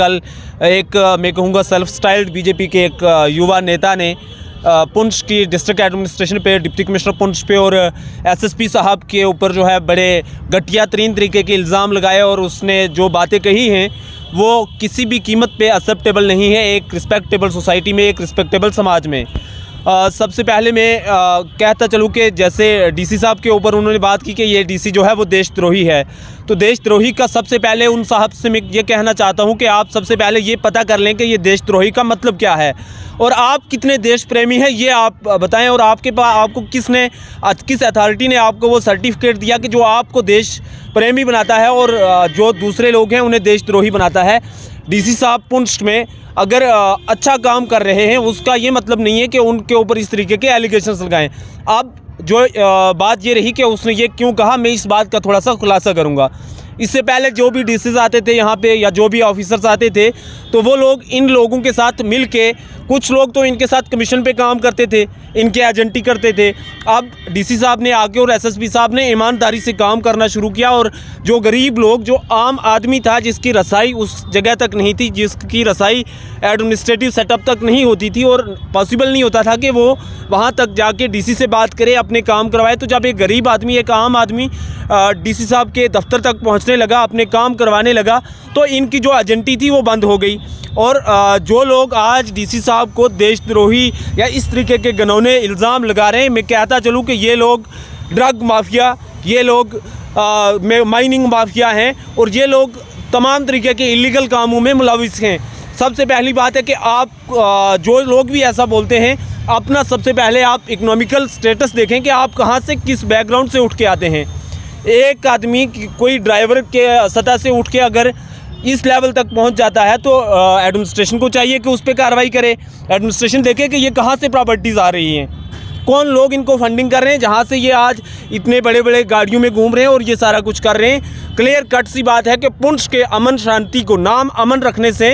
कल एक मैं कहूँगा सेल्फ स्टाइल्ड बीजेपी के एक युवा नेता ने पुंछ की डिस्ट्रिक्ट एडमिनिस्ट्रेशन पे, डिप्टी कमिश्नर पुंछ पे और एसएसपी साहब के ऊपर जो है बड़े घटिया तरीन तरीके के इल्ज़ाम लगाए और उसने जो बातें कही हैं वो किसी भी कीमत पे एक्सेप्टेबल नहीं है एक रिस्पेक्टेबल सोसाइटी में, एक रिस्पेक्टेबल समाज में। सबसे पहले मैं कहता चलूँ कि जैसे डीसी साहब के ऊपर उन्होंने बात की कि ये डीसी जो है वो देशद्रोही है, तो देशद्रोही का सबसे पहले उन साहब से मैं ये कहना चाहता हूँ कि आप सबसे पहले ये पता कर लें कि ये देशद्रोही का मतलब क्या है और आप कितने देश प्रेमी हैं ये आप बताएं। और आपके पास आपको किस अथॉरिटी ने आपको वो सर्टिफिकेट दिया कि जो आपको देश प्रेमी बनाता है और जो दूसरे लोग हैं उन्हें देशद्रोही बनाता है। डीसी साहब पुंछ में अगर अच्छा काम कर रहे हैं उसका ये मतलब नहीं है कि उनके ऊपर इस तरीके के एलिगेशंस लगाएं। अब जो बात ये रही कि उसने ये क्यों कहा, मैं इस बात का थोड़ा सा खुलासा करूंगा। इससे पहले जो भी डीसीज आते थे यहाँ पे या जो भी ऑफिसर्स आते थे तो वो लोग इन लोगों के साथ मिल के, कुछ लोग तो इनके साथ कमीशन पे काम करते थे, इनके एजेंटी करते थे। अब डीसी साहब ने आके और एसएसपी साहब ने ईमानदारी से काम करना शुरू किया और जो गरीब लोग, जो आम आदमी था जिसकी रसाई उस जगह तक नहीं थी, जिसकी रसाई एडमिनिस्ट्रेटिव सेटअप तक नहीं होती थी और पॉसिबल नहीं होता था कि वो वहाँ तक जाके डीसी से बात करे, अपने काम करवाए, तो जब एक गरीब आदमी, एक आम आदमी डीसी साहब के दफ्तर तक पहुँचने लगा, अपने काम करवाने लगा, तो इनकी जो एजेंटी थी वो बंद हो गई। और जो लोग आज डीसी साहब को देशद्रोही या इस तरीके के घिनौने इल्ज़ाम लगा रहे हैं, मैं कहता चलूँ कि ये लोग ड्रग माफिया, ये लोग माइनिंग माफिया हैं और ये लोग तमाम तरीके के इलीगल कामों में मुलविस हैं। सबसे पहली बात है कि आप जो लोग भी ऐसा बोलते हैं, अपना सबसे पहले आप इकोनॉमिकल स्टेटस देखें कि आप कहाँ से, किस बैकग्राउंड से उठ के आते हैं। एक आदमी कोई ड्राइवर के सतह से उठ के अगर इस लेवल तक पहुंच जाता है तो एडमिनिस्ट्रेशन को चाहिए कि उस पर कार्रवाई करे। एडमिनिस्ट्रेशन देखे कि ये कहाँ से प्रॉपर्टीज़ आ रही हैं, कौन लोग इनको फंडिंग कर रहे हैं, जहाँ से ये आज इतने बड़े बड़े गाड़ियों में घूम रहे हैं और ये सारा कुछ कर रहे हैं। क्लियर कट सी बात है कि पुंछ के अमन शांति को, नाम अमन रखने से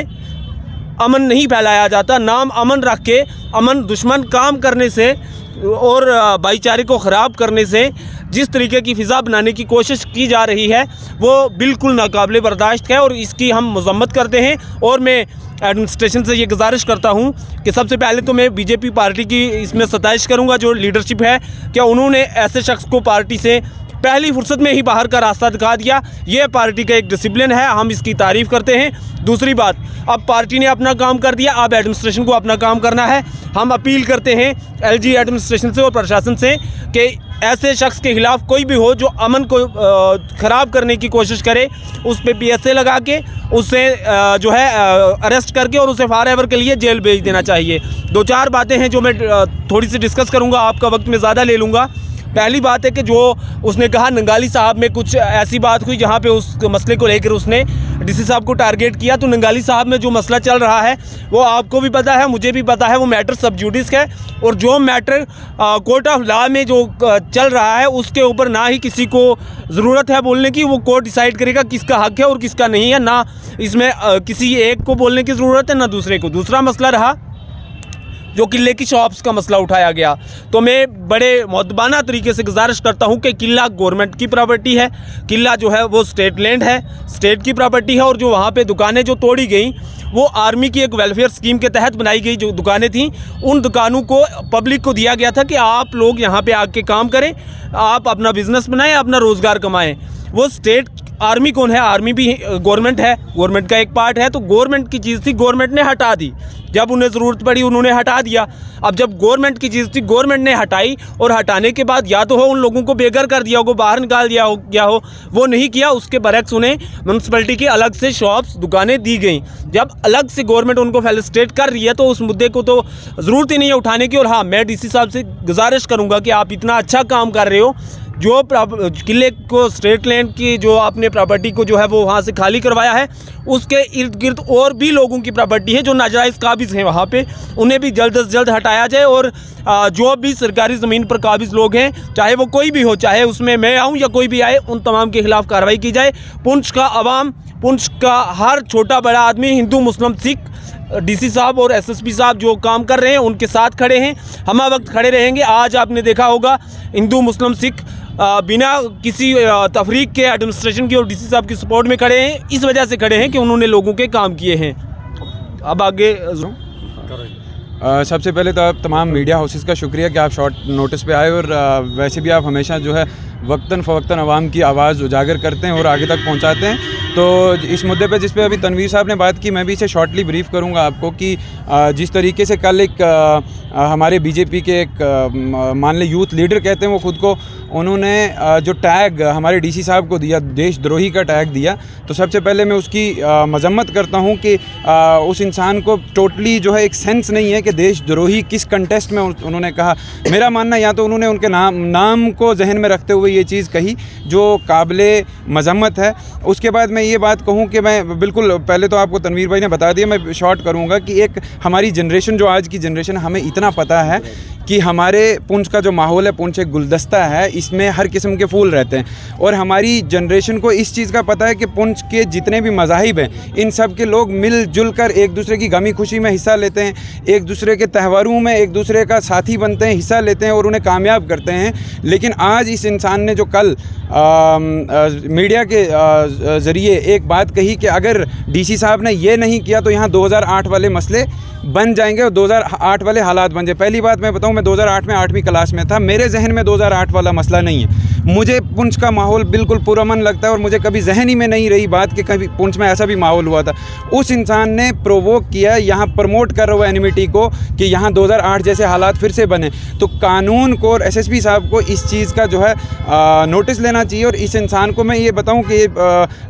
अमन नहीं फैलाया जाता, नाम अमन रख के अमन दुश्मन काम करने से और भाईचारे को ख़राब करने से जिस तरीके की फ़िज़ा बनाने की कोशिश की जा रही है वो बिल्कुल नाकाबिले बर्दाश्त है और इसकी हम मज़म्मत करते हैं। और मैं एडमिनिस्ट्रेशन से ये गुजारिश करता हूँ कि सबसे पहले तो मैं बीजेपी पार्टी की इसमें सताइश करूँगा, जो लीडरशिप है, क्या उन्होंने ऐसे शख्स को पार्टी से पहली फुर्सत में ही बाहर का रास्ता दिखा दिया। ये पार्टी का एक डिसिप्लिन है, हम इसकी तारीफ़ करते हैं। दूसरी बात, अब पार्टी ने अपना काम कर दिया, अब एडमिनिस्ट्रेशन को अपना काम करना है। हम अपील करते हैं एलजी एडमिनिस्ट्रेशन से और प्रशासन से कि ऐसे शख्स के खिलाफ कोई भी हो जो अमन को ख़राब करने की कोशिश करे, उस पर PSA लगा के उसे जो है अरेस्ट करके और उसे फॉरएवर के लिए जेल भेज देना चाहिए। दो चार बातें हैं जो मैं थोड़ी सी डिस्कस करूँगा, आपका वक्त मैं ज़्यादा ले लूँगा। पहली बात है कि जो उसने कहा नंगाली साहब में कुछ ऐसी बात हुई जहाँ पे उस मसले को लेकर उसने डीसी साहब को टारगेट किया, तो नंगाली साहब में जो मसला चल रहा है वो आपको भी पता है, मुझे भी पता है, वो मैटर सब जुडिस है और जो मैटर कोर्ट ऑफ लॉ में जो चल रहा है उसके ऊपर ना ही किसी को ज़रूरत है बोलने की, वो कोर्ट डिसाइड करेगा किसका हक है और किसका नहीं है। ना इसमें किसी एक को बोलने की ज़रूरत है ना दूसरे को। दूसरा मसला रहा जो किले की शॉप्स का मसला उठाया गया, तो मैं बड़े मुअद्दबाना तरीके से गुजारिश करता हूं कि किला गवर्नमेंट की प्रॉपर्टी है, किला जो है वो स्टेट लैंड है, स्टेट की प्रॉपर्टी है और जो वहां पे दुकानें जो तोड़ी गई वो आर्मी की एक वेलफेयर स्कीम के तहत बनाई गई जो दुकानें थीं, उन दुकानों को पब्लिक को दिया गया था कि आप लोग यहाँ पे आके काम करें, आप अपना बिजनेस बनाएं, अपना रोज़गार कमाएं। वो स्टेट आर्मी कौन है? आर्मी भी गवर्नमेंट है, गवर्नमेंट का एक पार्ट है, तो गवर्नमेंट की चीज़ थी, गवर्नमेंट ने हटा दी, जब उन्हें ज़रूरत पड़ी उन्होंने हटा दिया। अब जब गवर्नमेंट की चीज़ थी, गवर्नमेंट ने हटाई और हटाने के बाद या तो हो उन लोगों को बेघर कर दिया हो, बाहर निकाल दिया हो गया हो, वो नहीं किया, उसके बरक्स उन्हें म्यूनसिपैलिटी की अलग से शॉप्स दुकानें दी गई। जब अलग से गवर्नमेंट उनको फैसिलिटेट कर रही है तो उस मुद्दे को तो ज़रूरत ही नहीं है उठाने की। और हाँ, मैं डीसी साहब से गुजारिश करूँगा कि आप इतना अच्छा काम कर रहे हो, जो किले को स्टेट लैंड की जो आपने प्रॉपर्टी को जो है वो वहाँ से खाली करवाया है, उसके इर्द गिर्द और भी लोगों की प्रॉपर्टी है जो नाजायज़ काबिज़ हैं, वहाँ पे उन्हें भी जल्द से जल्द हटाया जाए। और जो भी सरकारी ज़मीन पर काबिज़ लोग हैं, चाहे वो कोई भी हो, चाहे उसमें मैं आऊँ या कोई भी आए, उन तमाम के खिलाफ़ कार्रवाई की जाए। पुंछ का अवाम, पुंछ का हर छोटा बड़ा आदमी, हिंदू मुस्लिम सिख, डीसी साहब और एसएसपी साहब जो काम कर रहे हैं उनके साथ खड़े हैं, हम वक्त खड़े रहेंगे। आज आपने देखा होगा हिंदू मुस्लिम सिख बिना किसी तफरीक के एडमिनिस्ट्रेशन की और डीसी साहब की सपोर्ट में खड़े हैं। इस वजह से खड़े हैं कि उन्होंने लोगों के काम किए हैं। अब आगे सबसे पहले तो आप तमाम मीडिया हाउसेस का शुक्रिया कि आप शॉर्ट नोटिस पे आए, और वैसे भी आप हमेशा जो है वक्तन फ़वक्तन आवाम की आवाज़ उजागर करते हैं और आगे तक पहुंचाते हैं। तो इस मुद्दे पे जिस पे अभी तनवीर साहब ने बात की, मैं भी इसे शॉर्टली ब्रीफ़ करूंगा आपको कि जिस तरीके से कल एक हमारे बीजेपी के एक मान लें यूथ लीडर कहते हैं वो ख़ुद को, उन्होंने जो टैग हमारे डीसी साहब को दिया, देशद्रोही का टैग दिया, तो सबसे पहले मैं उसकी मजम्मत करता हूं कि उस इंसान को टोटली जो है एक सेंस नहीं है कि देशद्रोही किस कंटेस्ट में उन्होंने कहा। मेरा मानना या तो उन्होंने उनके नाम को जहन में रखते हुए ये चीज़ कही जो काबिले मजम्मत है। उसके बाद मैं ये बात कहूँ कि मैं बिल्कुल पहले तो आपको तनवीर भाई ने बता दिया, मैं शॉर्ट करूँगा कि एक हमारी जनरेशन, जो आज की जनरेशन, हमें इतना पता है कि हमारे पुंछ का जो माहौल है, पुंछ एक गुलदस्ता है, इसमें हर किस्म के फूल रहते हैं, और हमारी जनरेशन को इस चीज़ का पता है कि पुंछ के जितने भी मज़ाहिब हैं, इन सब के लोग मिलजुल कर एक दूसरे की गमी खुशी में हिस्सा लेते हैं, एक दूसरे के त्योहारों में एक दूसरे का साथी बनते हैं, हिस्सा लेते हैं और उन्हें कामयाब करते हैं। लेकिन आज इस इंसान ने जो कल मीडिया के ज़रिए एक बात कही कि अगर डीसी साहब ने ये नहीं किया तो यहाँ 2008 वाले मसले बन जाएंगे और 2008 वाले हालात बन जाए। पहली बात मैं बताऊं, मैं 2008 में 8वीं क्लास में था, मेरे जहन में 2008 वाला मसला नहीं है। मुझे पुंछ का माहौल बिल्कुल पुरअमन लगता है और मुझे कभी जहन ही में नहीं रही बात कि कभी पुंछ में ऐसा भी माहौल हुआ था। उस इंसान ने प्रोवोक किया, यहाँ प्रमोट कर रहा हुआ एनिमिटी को कि यहाँ 2008 जैसे हालात फिर से बने। तो कानून को और एसएसपी साहब को इस चीज़ का जो है नोटिस लेना चाहिए। और इस इंसान को मैं ये बताऊँ कि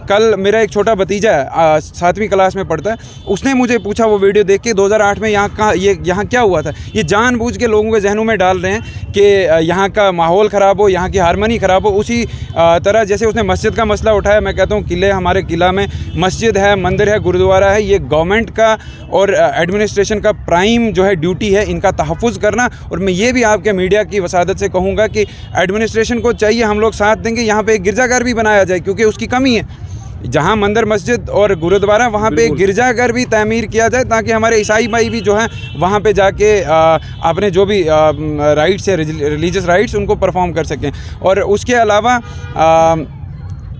कल मेरा एक छोटा भतीजा है, 7वीं क्लास में पढ़ता है, उसने मुझे पूछा वो वीडियो देख के 2008 में यहाँ क्या हुआ था। ये जानबूझ के लोगों के जहनों में डाल रहे हैं कि यहाँ का माहौल ख़राब हो, यहाँ की हारमनी ख़राब हो। उसी तरह जैसे उसने मस्जिद का मसला उठाया, मैं कहता हूँ किले, हमारे किला में मस्जिद है, मंदिर है, गुरुद्वारा है, ये गवर्नमेंट का और एडमिनिस्ट्रेशन का प्राइम जो है ड्यूटी है इनका तहफ़्फ़ुज़ करना। और मैं ये भी आपके मीडिया की वसादत से कहूँगा कि एडमिनिस्ट्रेशन को चाहिए, हम लोग साथ देंगे, यहाँ पे एक गिरजाघर भी बनाया जाए क्योंकि उसकी कमी है। जहाँ मंदिर, मस्जिद और गुरुद्वारा, वहाँ पे गिरजाघर भी तामीर किया जाए ताकि हमारे ईसाई भाई भी जो हैं वहाँ पे जाके अपने जो भी राइट्स है, रिलीजियस राइट्स, उनको परफॉर्म कर सकें। और उसके अलावा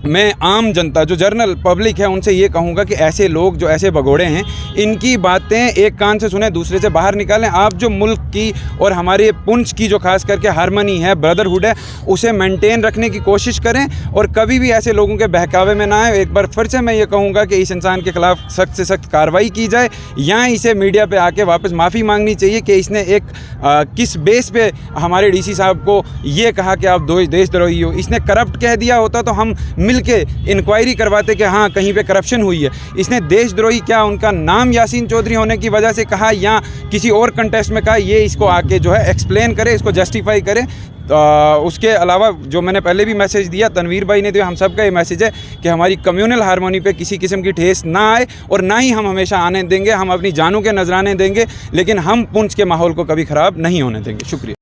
मैं आम जनता जो जनरल पब्लिक है उनसे ये कहूँगा कि ऐसे लोग जो ऐसे भगोड़े हैं, इनकी बातें एक कान से सुने, दूसरे से बाहर निकालें। आप जो मुल्क की और हमारे पुंछ की जो खास करके हारमनी है, ब्रदरहुड है, उसे मेंटेन रखने की कोशिश करें और कभी भी ऐसे लोगों के बहकावे में ना आए। एक बार फिर से मैं ये कहूँगा कि इस इंसान के ख़िलाफ़ सख्त से सख्त कार्रवाई की जाए, या इसे मीडिया पर आके वापस माफ़ी मांगनी चाहिए कि इसने एक किस बेस पे हमारे डीसी साहब को ये कहा कि आप देशद्रोही हो। इसने करप्ट कह दिया होता तो हम मिल के इंक्वायरी करवाते कि हाँ कहीं पे करप्शन हुई है। इसने देशद्रोही क्या उनका नाम यासीन चौधरी होने की वजह से कहा या किसी और कंटेस्ट में कहा, ये इसको आके जो है एक्सप्लेन करे, इसको जस्टिफाई करे। उसके अलावा जो मैंने पहले भी मैसेज दिया, तनवीर भाई ने दिया, हम सब का ये मैसेज है कि हमारी कम्युनल हारमोनी पे किसी किस्म की ठेस ना आए और ना ही हम हमेशा आने देंगे। हम अपनी जानों के नजराने देंगे लेकिन हम पुंछ के माहौल को कभी ख़राब नहीं होने देंगे। शुक्रिया।